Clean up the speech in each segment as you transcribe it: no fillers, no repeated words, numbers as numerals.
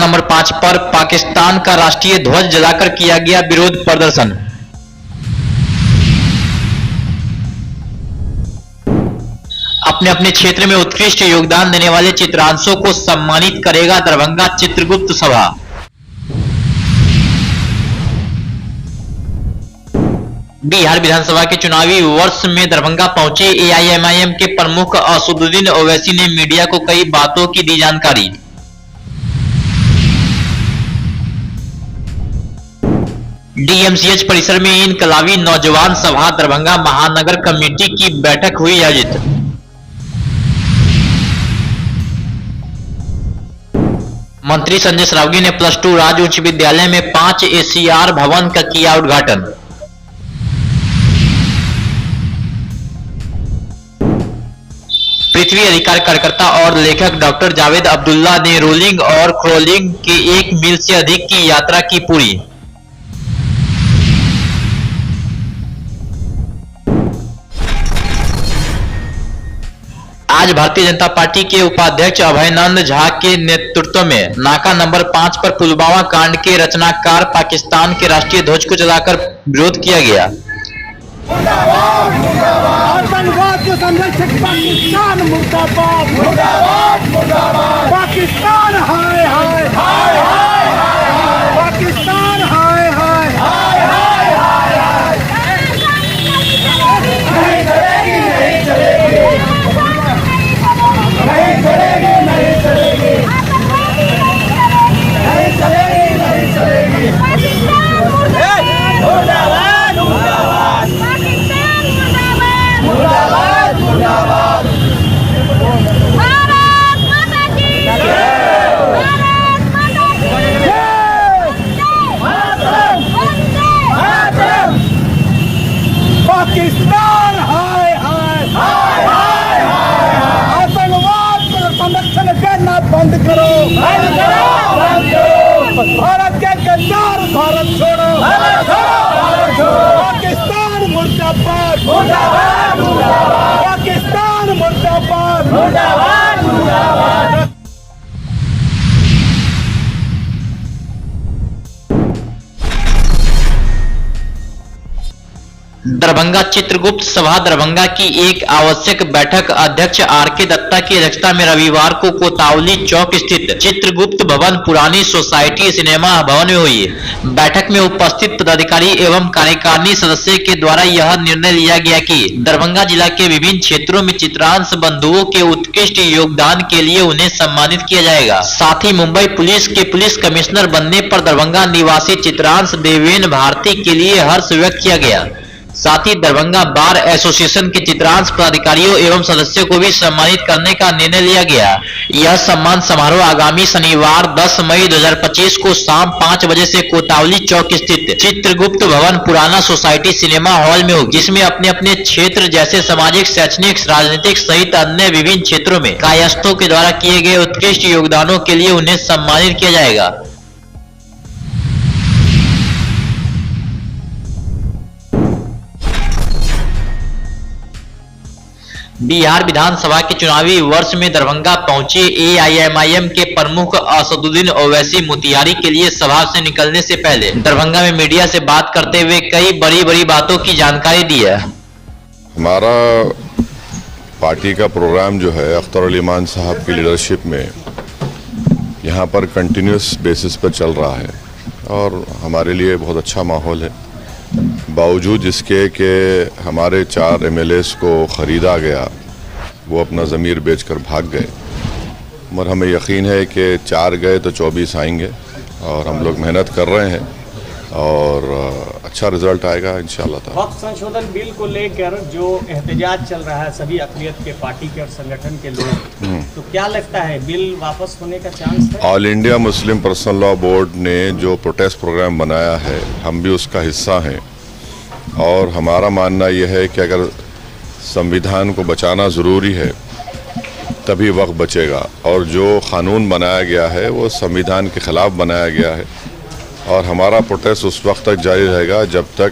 Number 5 पर पाकिस्तान का राष्ट्रीय ध्वज जलाकर किया गया विरोध प्रदर्शन। अपने अपने क्षेत्र में उत्कृष्ट योगदान देने वाले चित्रांशों को सम्मानित करेगा दरभंगा चित्रगुप्त सभा। बिहार विधानसभा के चुनावी वर्ष में दरभंगा पहुंचे एआईएमआईएम के प्रमुख असदुद्दीन ओवैसी ने मीडिया को कई बातों की दी जानकारी। डीएमसीएच परिसर में इनकलाबी नौजवान सभा दरभंगा महानगर कमेटी की बैठक हुई आयोजित। मंत्री संजय सरावगी ने +2 राज्य उच्च विद्यालय में 5 एसीआर भवन का किया उद्घाटन। पृथ्वी अधिकार कार्यकर्ता और लेखक डॉक्टर जावेद अब्दुल्ला ने रोलिंग और क्रोलिंग के 1 मील से अधिक की यात्रा की पूरी। आज भारतीय जनता पार्टी के उपाध्यक्ष अभयनंद झा के नेतृत्व में नाका नंबर 5 पर पुलवामा कांड के रचनाकार पाकिस्तान के राष्ट्रीय ध्वज को जलाकर विरोध किया गया। आतंकवाद के संरक्षक पाकिस्तान मुर्दाबाद, मुर्दाबाद, मुर्दाबाद। पाकिस्तान हाय हाय हाय हाय हाय, पाकिस्तान हाय हाय हाय हाय हाय हाय। नहीं चलेगी, नहीं चलेगी, नहीं चलेगी, नहीं चलेगी, नहीं चलेगी, नहीं चलेगी। मुर्दाबाद, मुर्दाबाद, मुर्दाबाद, मुर्दाबाद। भारत माता की जय, भारत माता की जय, मातरम, मातरम। पाकिस्तान हाय हाय हाय हाय हाय। आतंकवाद को संरक्षण करना बंद करो, बंद करो, बंद करो। भारत के गद्दार भारत छोड़ो, भारत छोड़ो, भारत छोड़ो। पाकिस्तान मुर्दाबाद, मुर्दाबाद, मुर्दाबाद। पाकिस्तान मुर्दाबाद, मुर्दाबाद, मुर्दाबाद। दरभंगा चित्रगुप्त सभा दरभंगा की एक आवश्यक बैठक अध्यक्ष आरके दत्ता की अध्यक्षता में रविवार को कोतावली चौक स्थित चित्रगुप्त भवन पुरानी सोसाइटी सिनेमा भवन में हुई। बैठक में उपस्थित पदाधिकारी एवं कार्यकारिणी सदस्य के द्वारा यह निर्णय लिया गया कि दरभंगा जिला के विभिन्न क्षेत्रों में चित्रांश बंधुओं के उत्कृष्ट योगदान के लिए उन्हें सम्मानित किया जाएगा। साथ ही मुंबई पुलिस के पुलिस कमिश्नर बनने पर दरभंगा निवासी चित्रांश देवेन भारती के लिए हर्ष व्यक्त किया गया। साथ ही दरभंगा बार एसोसिएशन के चित्रांश पदाधिकारियों एवं सदस्यों को भी सम्मानित करने का निर्णय लिया गया। यह सम्मान समारोह आगामी शनिवार 10 मई 2025 को शाम 5 बजे से कोतावली चौक स्थित चित्रगुप्त भवन पुराना सोसाइटी सिनेमा हॉल में होगी, जिसमें अपने अपने क्षेत्र जैसे सामाजिक, शैक्षणिक, राजनीतिक सहित अन्य विभिन्न क्षेत्रों में कायस्थों के द्वारा किए गए उत्कृष्ट योगदानों के लिए उन्हें सम्मानित किया जाएगा। बिहार विधानसभा के चुनावी वर्ष में दरभंगा पहुंचे एआईएमआईएम के प्रमुख असदुद्दीन ओवैसी मोतिहारी के लिए सभा से निकलने से पहले दरभंगा में मीडिया से बात करते हुए कई बड़ी बड़ी बातों की जानकारी दी है। हमारा पार्टी का प्रोग्राम जो है अख्तर अली मान साहब की लीडरशिप में यहाँ पर कंटिन्यूस बेसिस पर चल रहा है और हमारे लिए बहुत अच्छा माहौल है। बावजूद इसके कि हमारे 4 एमएलएस को ख़रीदा गया, वो अपना ज़मीर बेचकर भाग गए, मगर हमें यकीन है कि 4 गए तो 24 आएंगे और हम लोग मेहनत कर रहे हैं और अच्छा रिजल्ट आएगा इंशाल्लाह। वक्त संशोधन बिल को लेकर जो एहतजाज चल रहा है सभी अक़लियत के पार्टी के और संगठन के लोग, तो क्या लगता है बिल वापस होने का चांस है? All India Muslim personal law board ने जो प्रोटेस्ट प्रोग्राम बनाया है, हम भी उसका हिस्सा हैं और हमारा मानना यह है कि अगर संविधान को बचाना ज़रूरी है तभी वक्त बचेगा और जो क़ानून बनाया गया है वो संविधान के ख़िलाफ़ बनाया गया है और हमारा प्रोटेस्ट उस वक्त तक जारी रहेगा जब तक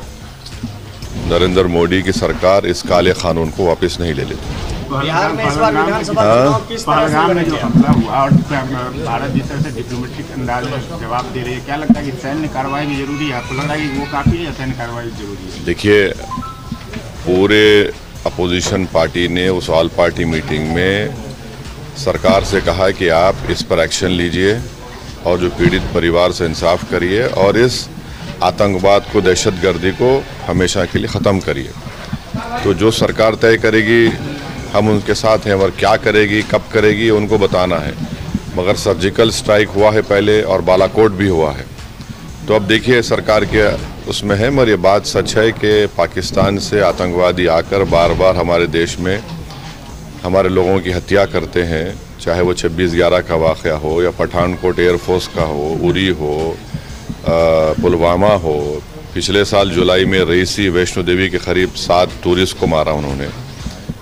नरेंद्र मोदी की सरकार इस काले क़ानून को वापस नहीं ले लेती। बिहार में इस बार विधानसभा चुनाव किस तरह से पहलगाम में जो लड़ेंगे? हमला हुआ और भारत जिस तरह से डिप्लोमेटिक अंदाज में जवाब दे रही है, क्या लगता है कि सैन्य कार्रवाई भी जरूरी है? आपको लग रहा है कि वो काफ़ी है या सैन्य कार्रवाई भी जरूरी है? देखिए, पूरे अपोजिशन पार्टी ने उस ऑल पार्टी मीटिंग में सरकार से कहा कि आप इस पर एक्शन लीजिए और जो पीड़ित परिवार से इंसाफ करिए और इस आतंकवाद को, दहशतगर्दी को हमेशा के लिए ख़त्म करिए। तो जो सरकार तय करेगी हम उनके साथ हैं, और क्या करेगी, कब करेगी, उनको बताना है। मगर सर्जिकल स्ट्राइक हुआ है पहले और बालाकोट भी हुआ है, तो अब देखिए सरकार के उसमें है। मगर ये बात सच है कि पाकिस्तान से आतंकवादी आकर बार बार हमारे देश में हमारे लोगों की हत्या करते हैं, चाहे वो 26/11 का वाक़या हो या पठानकोट एयरफोर्स का हो, उरी हो, पुलवामा हो। पिछले साल जुलाई में रईसी वैष्णो देवी के करीब 7 टूरिस्ट को मारा उन्होंने।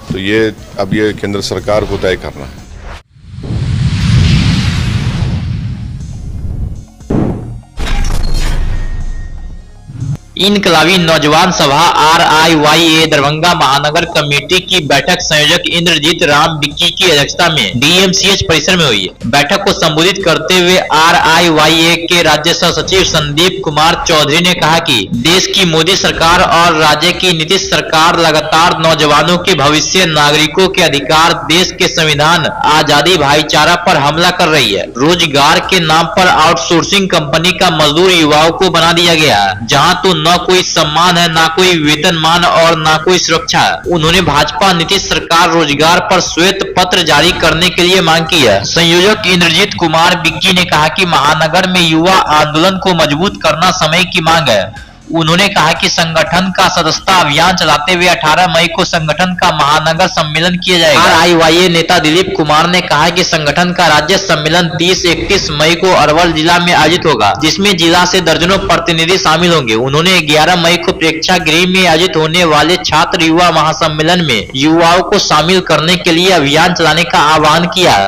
तो ये अब ये केंद्र सरकार को तय करना है। इनकलाबी नौजवान सभा RIYA दरभंगा महानगर कमेटी की बैठक संयोजक इंद्रजीत राम बिक्की की अध्यक्षता में DMCH परिसर में हुई। बैठक को संबोधित करते हुए RIYA के राज्य सह सचिव संदीप कुमार चौधरी ने कहा कि देश की मोदी सरकार और राज्य की नीतीश सरकार लगातार नौजवानों के भविष्य, नागरिकों के अधिकार, देश के संविधान, आजादी, भाईचारा पर हमला कर रही है। रोजगार के नाम पर आउटसोर्सिंग कंपनी का मजदूर युवाओं को बना दिया गया, जहाँ तो न कोई सम्मान है, ना कोई वेतनमान और ना कोई सुरक्षा। उन्होंने भाजपा नीतीश सरकार रोजगार पर श्वेत पत्र जारी करने के लिए मांग की है। संयोजक इंद्रजीत कुमार बिक्की ने कहा कि महानगर में युवा आंदोलन को मजबूत करना समय की मांग है। उन्होंने कहा कि संगठन का सदस्यता अभियान चलाते हुए 18 मई को संगठन का महानगर सम्मेलन किया जाएगा। RIYA नेता दिलीप कुमार ने कहा कि संगठन का राज्य सम्मेलन 30-31 मई को अरवल जिला में आयोजित होगा, जिसमें जिला से दर्जनों प्रतिनिधि शामिल होंगे। उन्होंने 11 मई को प्रेक्षागृह में आयोजित होने वाले छात्र युवा महासम्मेलन में युवाओं को शामिल करने के लिए अभियान चलाने का आह्वान किया।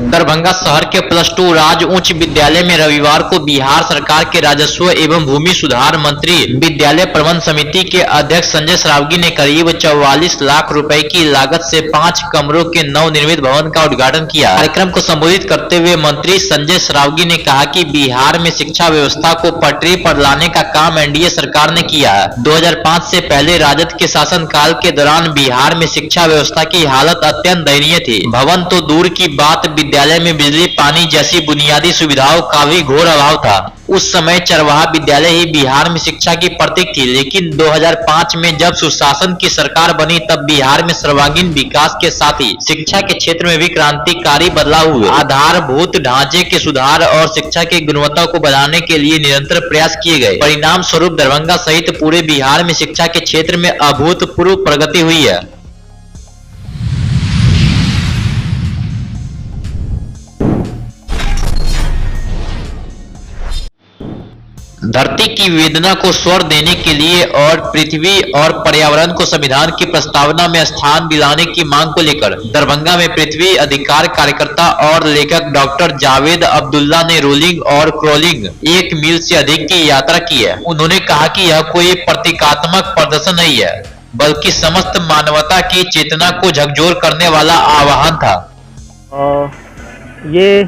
दरभंगा शहर के +2 राज्य उच्च विद्यालय में रविवार को बिहार सरकार के राजस्व एवं भूमि सुधार मंत्री विद्यालय प्रबंध समिति के अध्यक्ष संजय सरावगी ने करीब 44 लाख रुपए की लागत से 5 कमरों के नवनिर्मित भवन का उद्घाटन किया। कार्यक्रम को संबोधित करते हुए मंत्री संजय सरावगी ने कहा कि बिहार में शिक्षा व्यवस्था को पटरी पर लाने का काम NDA सरकार ने किया। 2005 से पहले राजद के शासन काल के दौरान बिहार में शिक्षा व्यवस्था की हालत अत्यंत दयनीय थी। भवन तो दूर की बात, विद्यालय में बिजली, पानी जैसी बुनियादी सुविधाओं का भी घोर अभाव था। उस समय चरवाहा विद्यालय ही बिहार में शिक्षा की प्रतीक थी, लेकिन 2005 में जब सुशासन की सरकार बनी तब बिहार में सर्वांगीण विकास के साथ ही शिक्षा के क्षेत्र में भी क्रांतिकारी बदलाव हुए। आधारभूत ढांचे के सुधार और शिक्षा की गुणवत्ता को बढ़ाने के लिए निरंतर प्रयास किए गए। परिणाम स्वरूप दरभंगा सहित पूरे बिहार में शिक्षा के क्षेत्र में अभूतपूर्व प्रगति हुई है। धरती की वेदना को स्वर देने के लिए और पृथ्वी और पर्यावरण को संविधान की प्रस्तावना में स्थान दिलाने की मांग को लेकर दरभंगा में पृथ्वी अधिकार कार्यकर्ता और लेखक डॉक्टर जावेद अब्दुल्ला ने रोलिंग और क्रॉलिंग 1 मील से अधिक की यात्रा की है। उन्होंने कहा कि यह कोई प्रतीकात्मक प्रदर्शन नहीं है, बल्कि समस्त मानवता की चेतना को झकझोर करने वाला आह्वान था। ये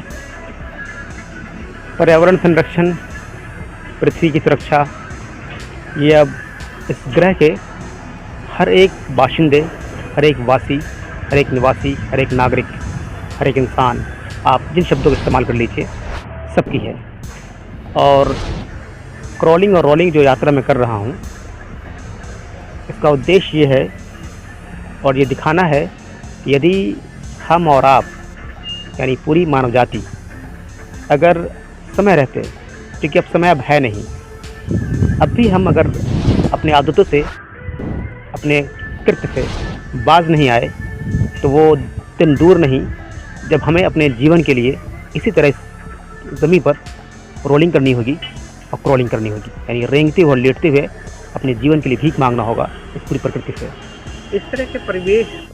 पर्यावरण संरक्षण, पृथ्वी की सुरक्षा, ये अब इस ग्रह के हर एक बाशिंदे, हर एक वासी, हर एक निवासी, हर एक नागरिक, हर एक इंसान, आप जिन शब्दों का इस्तेमाल कर लीजिए, सबकी है। और क्रॉलिंग और रोलिंग जो यात्रा मैं कर रहा हूँ, इसका उद्देश्य ये है और ये दिखाना है कि यदि हम और आप यानी पूरी मानव जाति अगर समय रहते, क्योंकि अब समय अब है नहीं, अब भी हम अगर अपने आदतों से, अपने कृत्य से बाज नहीं आए तो वो दिन दूर नहीं जब हमें अपने जीवन के लिए इसी तरह इस ज़मीन पर रोलिंग करनी होगी और क्रॉलिंग करनी होगी, यानी रेंगते हुए और लेटते हुए अपने जीवन के लिए भीख मांगना होगा इस पूरी प्रकृति से। इस तरह के परिवेश